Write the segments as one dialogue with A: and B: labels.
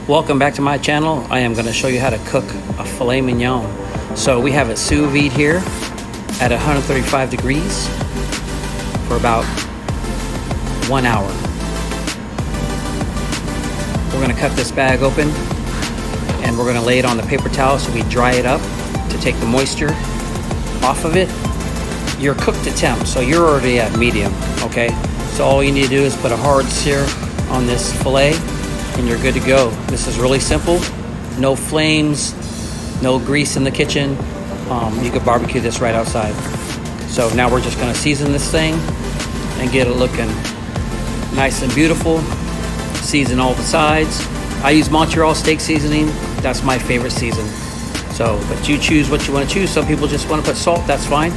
A: Welcome back to my channel. I am going to show you how to cook a filet mignon. So we have it sous vide here at 135 degrees for about 1 hour. We're going to cut this bag open and we're going to lay it on the paper towel so we dry it up to take the moisture off of it. You're cooked to temp, so you're already at medium, okay? So all you need to do is put a hard sear on this filet and you're good to go. This is really simple. No flames, no grease in the kitchen. You could barbecue this right outside. So now we're just gonna season this thing and get it looking nice and beautiful. Season all the sides. I use Montreal steak seasoning. That's my favorite season. So, but you choose what you want to choose. Some people just want to put salt, that's fine.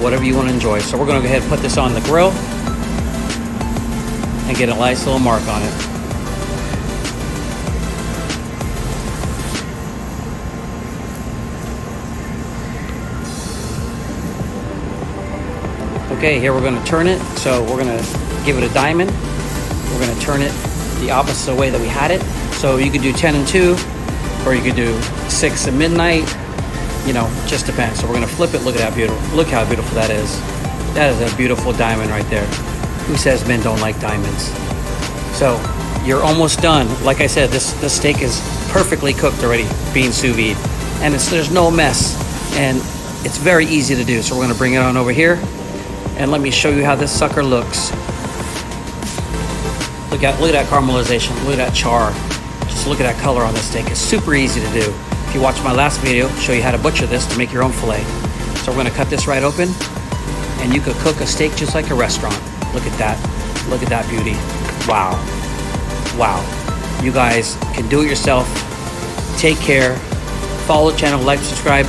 A: Whatever you want to enjoy. So we're gonna go ahead and put this on the grill and get a nice little mark on it. Okay, here we're going to turn it. So we're going to give it a diamond. We're going to turn it the opposite way that we had it. So you could do 10 and 2, or you could do 6 and midnight. You know, just depends. So we're going to flip it. Look at that beautiful. Look how beautiful that is. That is a beautiful diamond right there. Who says men don't like diamonds? So you're almost done. Like I said, this steak is perfectly cooked already, being sous vide, and there's no mess, and it's very easy to do. So we're going to bring it on over here. And let me show you how this sucker looks. Look at that caramelization. Look at that char. Just look at that color on this steak. It's super easy to do. If you watch my last video, I'll show you how to butcher this to make your own filet. So we're going to cut this right open, and you could cook a steak just like a restaurant. Look at that. Look at that beauty. Wow. Wow. You guys can do it yourself. Take care. Follow the channel, like, subscribe.